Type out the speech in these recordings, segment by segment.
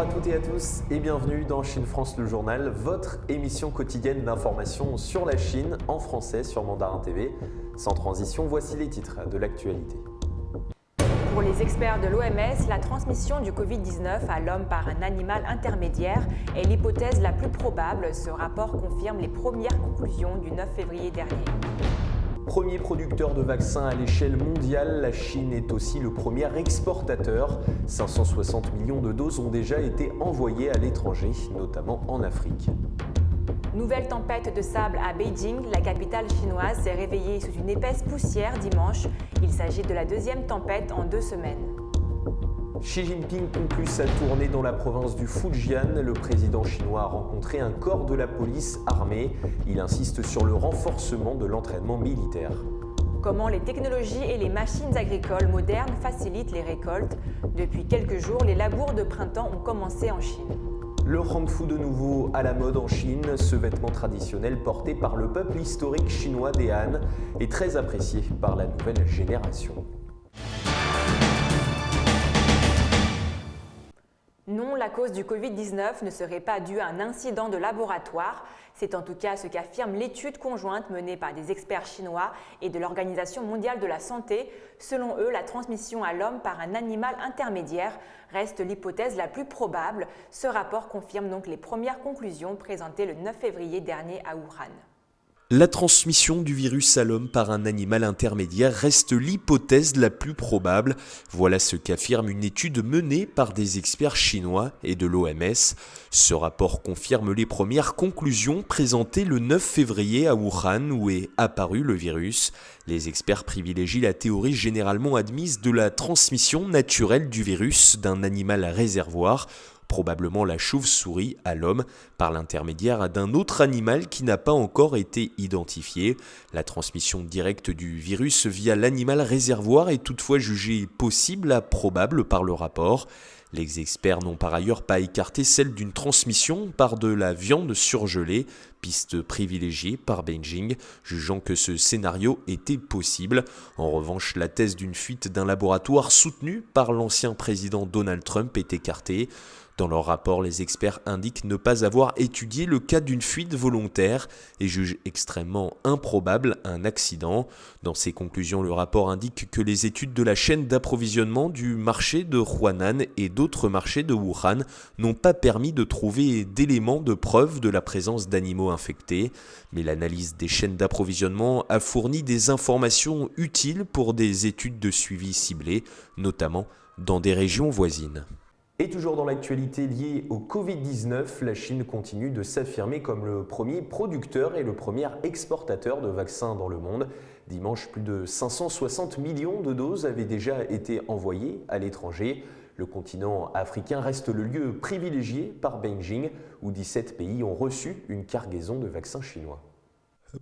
à toutes et à tous et bienvenue dans Chine France le journal, votre émission quotidienne d'information sur la Chine en français sur Mandarin TV. Sans transition, voici les titres de l'actualité. Pour les experts de l'OMS, la transmission du Covid-19 à l'homme par un animal intermédiaire est l'hypothèse la plus probable. Ce rapport confirme les premières conclusions du 9 février dernier. Premier producteur de vaccins à l'échelle mondiale, la Chine est aussi le premier exportateur. 560 millions de doses ont déjà été envoyées à l'étranger, notamment en Afrique. Nouvelle tempête de sable à Beijing, la capitale chinoise s'est réveillée sous une épaisse poussière dimanche. Il s'agit de la deuxième tempête en 2 semaines. Xi Jinping conclut sa tournée dans la province du Fujian. Le président chinois a rencontré un corps de la police armée. Il insiste sur le renforcement de l'entraînement militaire. Comment les technologies et les machines agricoles modernes facilitent les récoltes. Depuis quelques jours, les labours de printemps ont commencé en Chine. Le Hangfu de nouveau à la mode en Chine, ce vêtement traditionnel porté par le peuple historique chinois des Han est très apprécié par la nouvelle génération. Non, la cause du Covid-19 ne serait pas due à un incident de laboratoire. C'est en tout cas ce qu'affirme l'étude conjointe menée par des experts chinois et de l'Organisation mondiale de la santé. Selon eux, la transmission à l'homme par un animal intermédiaire reste l'hypothèse la plus probable. Ce rapport confirme donc les premières conclusions présentées le 9 février dernier à Wuhan. La transmission du virus à l'homme par un animal intermédiaire reste l'hypothèse la plus probable. Voilà ce qu'affirme une étude menée par des experts chinois et de l'OMS. Ce rapport confirme les premières conclusions présentées le 9 février à Wuhan où est apparu le virus. Les experts privilégient la théorie généralement admise de la transmission naturelle du virus d'un animal réservoir, probablement la chauve-souris, à l'homme, par l'intermédiaire d'un autre animal qui n'a pas encore été identifié. La transmission directe du virus via l'animal réservoir est toutefois jugée possible à probable par le rapport. Les experts n'ont par ailleurs pas écarté celle d'une transmission par de la viande surgelée, piste privilégiée par Beijing, jugeant que ce scénario était possible. En revanche, la thèse d'une fuite d'un laboratoire soutenue par l'ancien président Donald Trump est écartée. Dans leur rapport, les experts indiquent ne pas avoir étudié le cas d'une fuite volontaire et jugent extrêmement improbable un accident. Dans ses conclusions, le rapport indique que les études de la chaîne d'approvisionnement du marché de Huanan et d'autres marchés de Wuhan n'ont pas permis de trouver d'éléments de preuve de la présence d'animaux infectés. Mais l'analyse des chaînes d'approvisionnement a fourni des informations utiles pour des études de suivi ciblées, notamment dans des régions voisines. Et toujours dans l'actualité liée au Covid-19, la Chine continue de s'affirmer comme le premier producteur et le premier exportateur de vaccins dans le monde. Dimanche, plus de 560 millions de doses avaient déjà été envoyées à l'étranger. Le continent africain reste le lieu privilégié par Beijing, où 17 pays ont reçu une cargaison de vaccins chinois.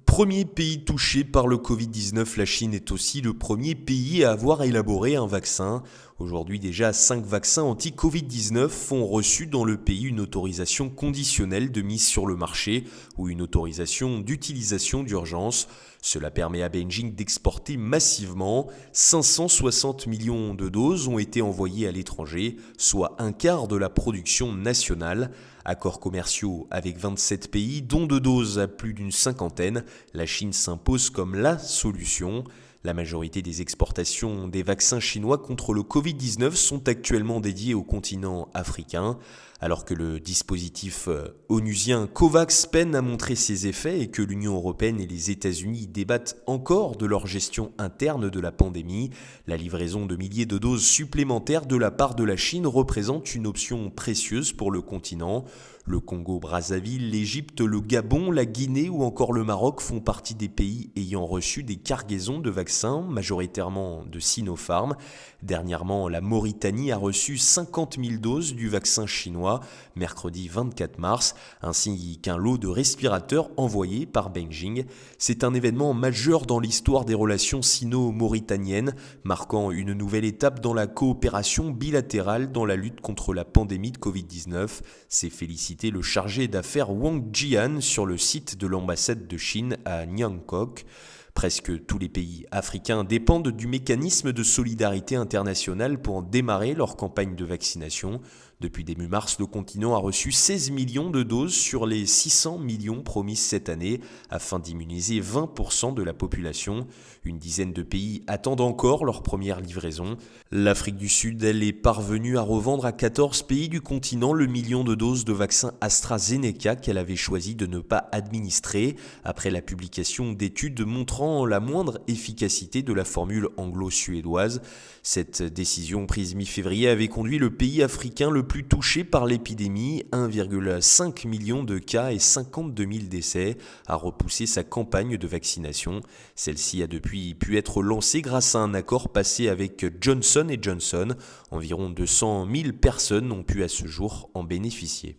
Premier pays touché par le Covid-19, la Chine est aussi le premier pays à avoir élaboré un vaccin. Aujourd'hui déjà, 5 vaccins anti-Covid-19 ont reçu dans le pays une autorisation conditionnelle de mise sur le marché ou une autorisation d'utilisation d'urgence. Cela permet à Beijing d'exporter massivement. 560 millions de doses ont été envoyées à l'étranger, soit un quart de la production nationale. Accords commerciaux avec 27 pays, dont de doses à plus d'une cinquantaine, la Chine s'impose comme la solution. La majorité des exportations des vaccins chinois contre le Covid-19 sont actuellement dédiées au continent africain. Alors que le dispositif onusien COVAX peine à montrer ses effets et que l'Union européenne et les États-Unis débattent encore de leur gestion interne de la pandémie, la livraison de milliers de doses supplémentaires de la part de la Chine représente une option précieuse pour le continent. Le Congo-Brazzaville, l'Égypte, le Gabon, la Guinée ou encore le Maroc font partie des pays ayant reçu des cargaisons de vaccins, majoritairement de Sinopharm. Dernièrement, la Mauritanie a reçu 50 000 doses du vaccin chinois, mercredi 24 mars, ainsi qu'un lot de respirateurs envoyés par Beijing. C'est un événement majeur dans l'histoire des relations sino-mauritaniennes, marquant une nouvelle étape dans la coopération bilatérale dans la lutte contre la pandémie de Covid-19. C'est félicité le chargé d'affaires Wang Jian sur le site de l'ambassade de Chine à Niangkok. Presque tous les pays africains dépendent du mécanisme de solidarité internationale pour démarrer leur campagne de vaccination. Depuis début mars, le continent a reçu 16 millions de doses sur les 600 millions promises cette année afin d'immuniser 20% de la population. Une dizaine de pays attendent encore leur première livraison. L'Afrique du Sud, elle, est parvenue à revendre à 14 pays du continent le million de doses de vaccin AstraZeneca qu'elle avait choisi de ne pas administrer après la publication d'études montrant la moindre efficacité de la formule anglo-suédoise. Cette décision prise mi-février avait conduit le pays africain le plus touché par l'épidémie, 1,5 million de cas et 52 000 décès, à repousser sa campagne de vaccination. Celle-ci a depuis pu être lancée grâce à un accord passé avec Johnson & Johnson. Environ 200 000 personnes ont pu à ce jour en bénéficier.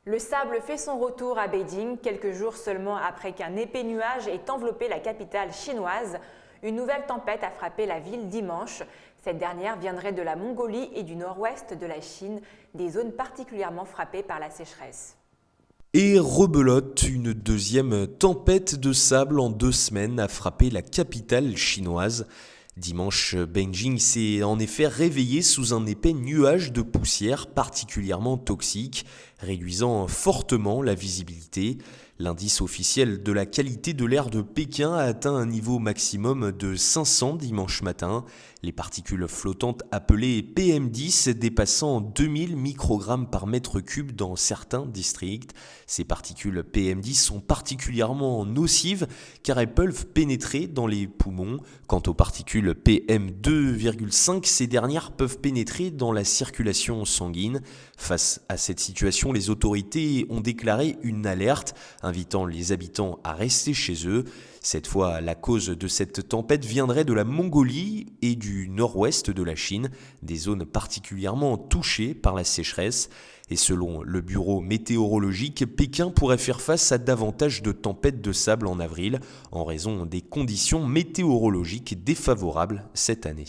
Le sable fait son retour à Beijing, quelques jours seulement après qu'un épais nuage ait enveloppé la capitale chinoise. Une nouvelle tempête a frappé la ville dimanche. Cette dernière viendrait de la Mongolie et du nord-ouest de la Chine, des zones particulièrement frappées par la sécheresse. Et rebelote, une deuxième tempête de sable en 2 semaines a frappé la capitale chinoise. Dimanche, Beijing s'est en effet réveillé sous un épais nuage de poussière particulièrement toxique, réduisant fortement la visibilité. L'indice officiel de la qualité de l'air de Pékin a atteint un niveau maximum de 500 dimanche matin. Les particules flottantes appelées PM10 dépassant 2000 microgrammes par mètre cube dans certains districts. Ces particules PM10 sont particulièrement nocives car elles peuvent pénétrer dans les poumons. Quant aux particules PM2,5, ces dernières peuvent pénétrer dans la circulation sanguine. Face à cette situation, les autorités ont déclaré une alerte, invitant les habitants à rester chez eux. Cette fois, la cause de cette tempête viendrait de la Mongolie et du nord-ouest de la Chine, des zones particulièrement touchées par la sécheresse. Et selon le bureau météorologique, Pékin pourrait faire face à davantage de tempêtes de sable en avril, en raison des conditions météorologiques défavorables cette année.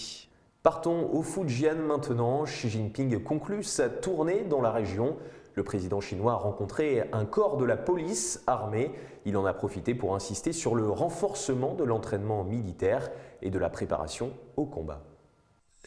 Partons au Fujian maintenant. Xi Jinping conclut sa tournée dans la région. Le président chinois a rencontré un corps de la police armée. Il en a profité pour insister sur le renforcement de l'entraînement militaire et de la préparation au combat.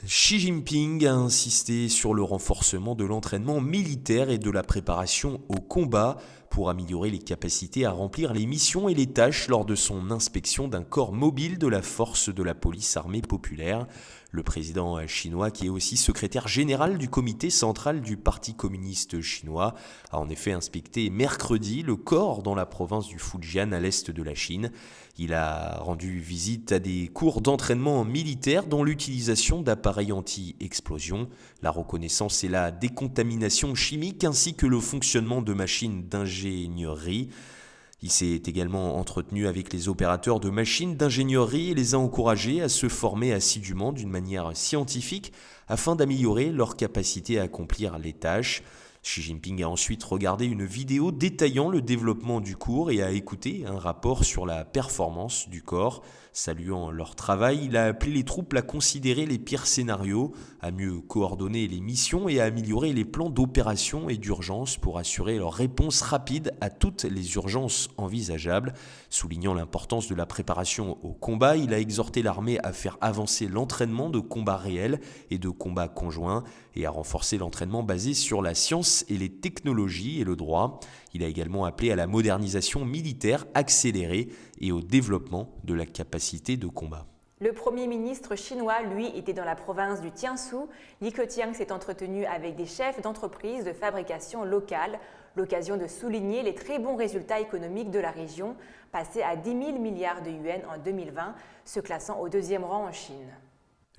Xi Jinping a insisté sur le renforcement de l'entraînement militaire et de la préparation au combat pour améliorer les capacités à remplir les missions et les tâches lors de son inspection d'un corps mobile de la force de la police armée populaire. Le président chinois, qui est aussi secrétaire général du comité central du Parti communiste chinois, a en effet inspecté mercredi le corps dans la province du Fujian à l'est de la Chine. Il a rendu visite à des cours d'entraînement militaire dont l'utilisation d'appareils anti-explosion, la reconnaissance et la décontamination chimique ainsi que le fonctionnement de machines d'ingénierie. Il s'est également entretenu avec les opérateurs de machines d'ingénierie et les a encouragés à se former assidûment d'une manière scientifique afin d'améliorer leur capacité à accomplir les tâches. Xi Jinping a ensuite regardé une vidéo détaillant le développement du cours et a écouté un rapport sur la performance du corps. Saluant leur travail, il a appelé les troupes à considérer les pires scénarios, à mieux coordonner les missions et à améliorer les plans d'opération et d'urgence pour assurer leur réponse rapide à toutes les urgences envisageables. Soulignant l'importance de la préparation au combat, il a exhorté l'armée à faire avancer l'entraînement de combat réel et de combat conjoint et à renforcer l'entraînement basé sur la science et les technologies et le droit. Il a également appelé à la modernisation militaire accélérée et au développement de la capacité de combat. Le Premier ministre chinois, lui, était dans la province du Jiangsu. Li Keqiang s'est entretenu avec des chefs d'entreprises de fabrication locale, l'occasion de souligner les très bons résultats économiques de la région, passés à 10 000 milliards de yuans en 2020, se classant au 2e rang en Chine.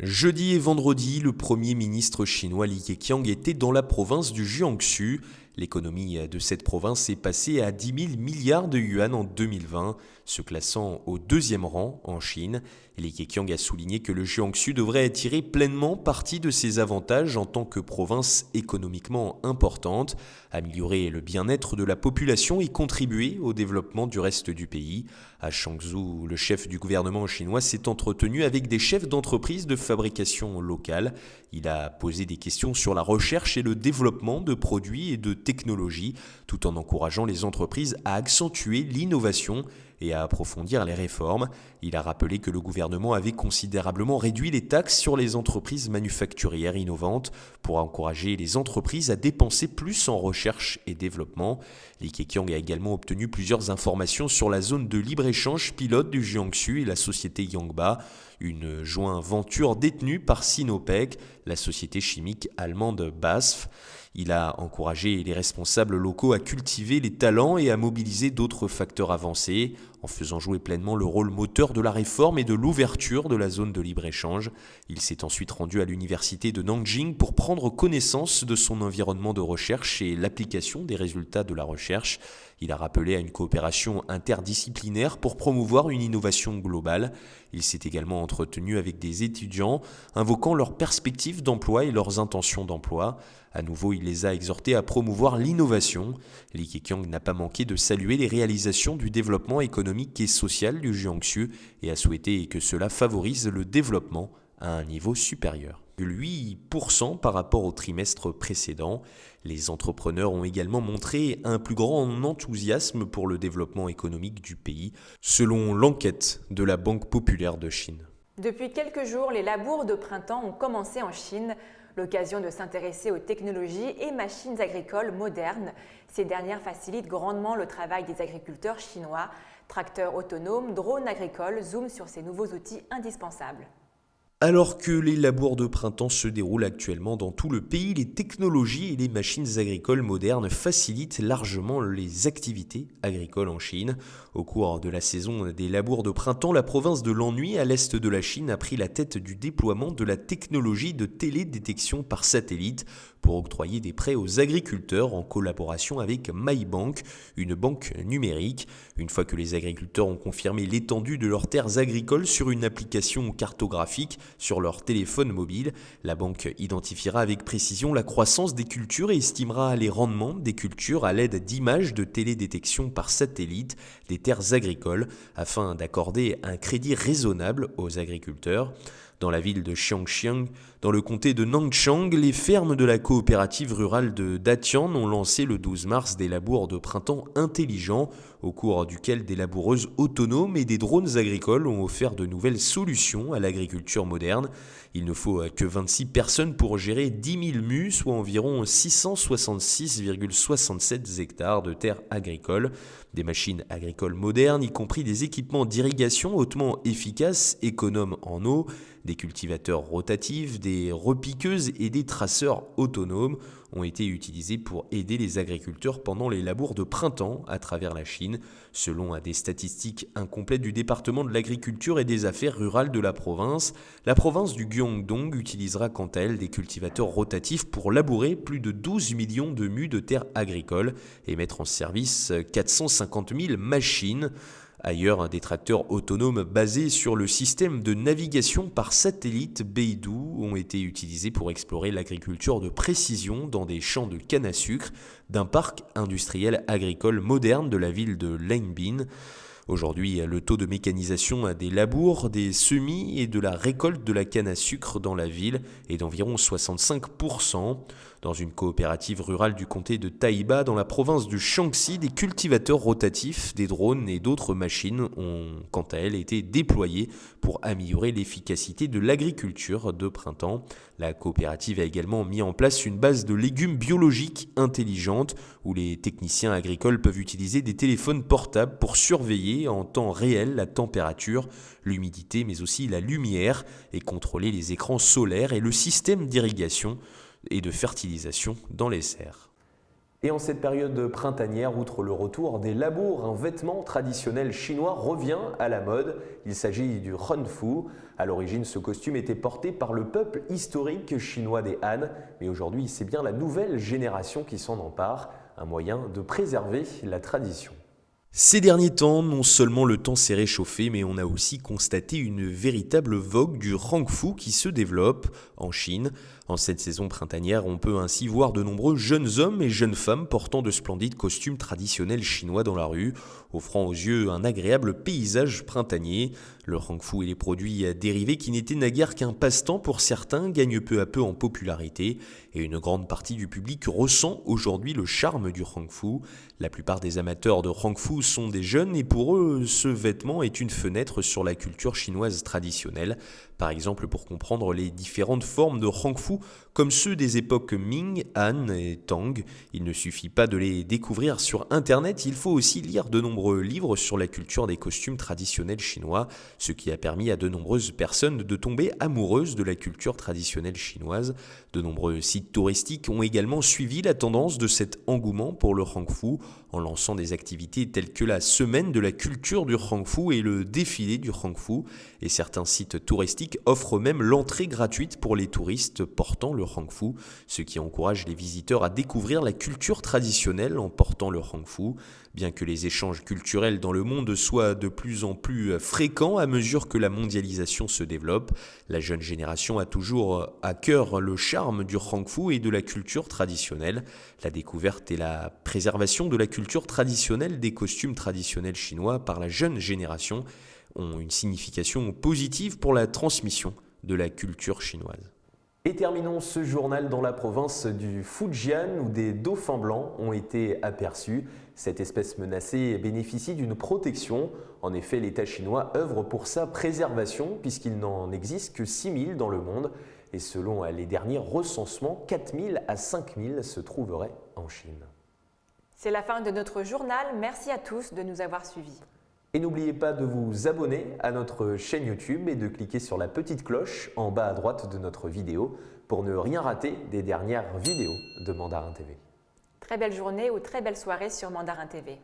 Jeudi et vendredi, le Premier ministre chinois Li Keqiang était dans la province du Jiangsu. L'économie de cette province est passée à 10 000 milliards de yuan en 2020, se classant au 2e rang en Chine. Li Keqiang a souligné que le Jiangsu devrait tirer pleinement parti de ses avantages en tant que province économiquement importante, améliorer le bien-être de la population et contribuer au développement du reste du pays. À Changzhou, le chef du gouvernement chinois s'est entretenu avec des chefs d'entreprises de fabrication locale. Il a posé des questions sur la recherche et le développement de produits et de technologie, tout en encourageant les entreprises à accentuer l'innovation et à approfondir les réformes. Il a rappelé que le gouvernement avait considérablement réduit les taxes sur les entreprises manufacturières innovantes pour encourager les entreprises à dépenser plus en recherche et développement. Li Keqiang a également obtenu plusieurs informations sur la zone de libre-échange pilote du Jiangsu et la société Yangba, une joint venture détenue par Sinopec, la société chimique allemande BASF. Il a encouragé les responsables locaux à cultiver les talents et à mobiliser d'autres facteurs avancés, en faisant jouer pleinement le rôle moteur de la réforme et de l'ouverture de la zone de libre-échange. Il s'est ensuite rendu à l'université de Nanjing pour prendre connaissance de son environnement de recherche et l'application des résultats de la recherche. Il a rappelé à une coopération interdisciplinaire pour promouvoir une innovation globale. Il s'est également entretenu avec des étudiants, invoquant leurs perspectives d'emploi et leurs intentions d'emploi. À nouveau, il les a exhortés à promouvoir l'innovation. Li Keqiang n'a pas manqué de saluer les réalisations du développement économique et social du Jiangsu et a souhaité que cela favorise le développement à un niveau supérieur. 8% par rapport au trimestre précédent. Les entrepreneurs ont également montré un plus grand enthousiasme pour le développement économique du pays, selon l'enquête de la Banque populaire de Chine. Depuis quelques jours, les labours de printemps ont commencé en Chine. L'occasion de s'intéresser aux technologies et machines agricoles modernes. Ces dernières facilitent grandement le travail des agriculteurs chinois. Tracteurs autonomes, drones agricoles zooment sur ces nouveaux outils indispensables. Alors que les labours de printemps se déroulent actuellement dans tout le pays, les technologies et les machines agricoles modernes facilitent largement les activités agricoles en Chine. Au cours de la saison des labours de printemps, la province de l'Anhui à l'est de la Chine a pris la tête du déploiement de la technologie de télédétection par satellite pour octroyer des prêts aux agriculteurs en collaboration avec MyBank, une banque numérique. Une fois que les agriculteurs ont confirmé l'étendue de leurs terres agricoles sur une application cartographique sur leur téléphone mobile, la banque identifiera avec précision la croissance des cultures et estimera les rendements des cultures à l'aide d'images de télédétection par satellite des terres agricoles afin d'accorder un crédit raisonnable aux agriculteurs. Dans la ville de Xiangxiang, dans le comté de Nanchang, les fermes de la coopérative rurale de Datian ont lancé le 12 mars des labours de printemps intelligents, au cours duquel des laboureuses autonomes et des drones agricoles ont offert de nouvelles solutions à l'agriculture moderne. Il ne faut que 26 personnes pour gérer 10 000 mus, soit environ 666,67 hectares de terres agricoles. Des machines agricoles modernes, y compris des équipements d'irrigation hautement efficaces, économes en eau, des cultivateurs rotatifs, des repiqueuses et des traceurs autonomes ont été utilisés pour aider les agriculteurs pendant les labours de printemps à travers la Chine. Selon des statistiques incomplètes du département de l'agriculture et des affaires rurales de la province du Guangdong utilisera quant à elle des cultivateurs rotatifs pour labourer plus de 12 millions de mus de terres agricoles et mettre en service 450 000 machines. Ailleurs, des tracteurs autonomes basés sur le système de navigation par satellite Beidou ont été utilisés pour explorer l'agriculture de précision dans des champs de canne à sucre d'un parc industriel agricole moderne de la ville de Langbin. Aujourd'hui, le taux de mécanisation des labours, des semis et de la récolte de la canne à sucre dans la ville est d'environ 65%. Dans une coopérative rurale du comté de Taïba, dans la province du Shaanxi, des cultivateurs rotatifs, des drones et d'autres machines ont quant à elles été déployés pour améliorer l'efficacité de l'agriculture de printemps. La coopérative a également mis en place une base de légumes biologiques intelligente où les techniciens agricoles peuvent utiliser des téléphones portables pour surveiller en temps réel la température, l'humidité mais aussi la lumière et contrôler les écrans solaires et le système d'irrigation et de fertilisation dans les serres. Et en cette période printanière, outre le retour des labours, un vêtement traditionnel chinois revient à la mode. Il s'agit du Renfu. À l'origine, ce costume était porté par le peuple historique chinois des Han, mais aujourd'hui, c'est bien la nouvelle génération qui s'en empare, un moyen de préserver la tradition. Ces derniers temps, non seulement le temps s'est réchauffé, mais on a aussi constaté une véritable vogue du Renfu qui se développe en Chine. En cette saison printanière, on peut ainsi voir de nombreux jeunes hommes et jeunes femmes portant de splendides costumes traditionnels chinois dans la rue, offrant aux yeux un agréable paysage printanier. Le hongfu et les produits dérivés qui n'étaient naguère qu'un passe-temps pour certains gagnent peu à peu en popularité et une grande partie du public ressent aujourd'hui le charme du hongfu. La plupart des amateurs de hongfu sont des jeunes et pour eux, ce vêtement est une fenêtre sur la culture chinoise traditionnelle. Par exemple, pour comprendre les différentes formes de hongfu, comme ceux des époques Ming, Han et Tang, il ne suffit pas de les découvrir sur Internet, il faut aussi lire de nombreux livres sur la culture des costumes traditionnels chinois, ce qui a permis à de nombreuses personnes de tomber amoureuses de la culture traditionnelle chinoise. De nombreux sites touristiques ont également suivi la tendance de cet engouement pour le hongfu, en lançant des activités telles que la semaine de la culture du hongfu et le défilé du hongfu, et certains sites touristiques offrent même l'entrée gratuite pour les touristes portant le hongfu, ce qui encourage les visiteurs à découvrir la culture traditionnelle en portant le hongfu. Bien que les échanges culturels dans le monde soient de plus en plus fréquents à mesure que la mondialisation se développe, la jeune génération a toujours à cœur le charme du hongfu et de la culture traditionnelle. La découverte et la préservation de la culture traditionnelle des costumes traditionnels chinois par la jeune génération ont une signification positive pour la transmission de la culture chinoise. Et terminons ce journal dans la province du Fujian où des dauphins blancs ont été aperçus. Cette espèce menacée bénéficie d'une protection. En effet, l'État chinois œuvre pour sa préservation puisqu'il n'en existe que 6000 dans le monde. Et selon les derniers recensements, 4000 à 5000 se trouveraient en Chine. C'est la fin de notre journal. Merci à tous de nous avoir suivis. Et n'oubliez pas de vous abonner à notre chaîne YouTube et de cliquer sur la petite cloche en bas à droite de notre vidéo pour ne rien rater des dernières vidéos de Mandarin TV. Très belle journée ou très belle soirée sur Mandarin TV.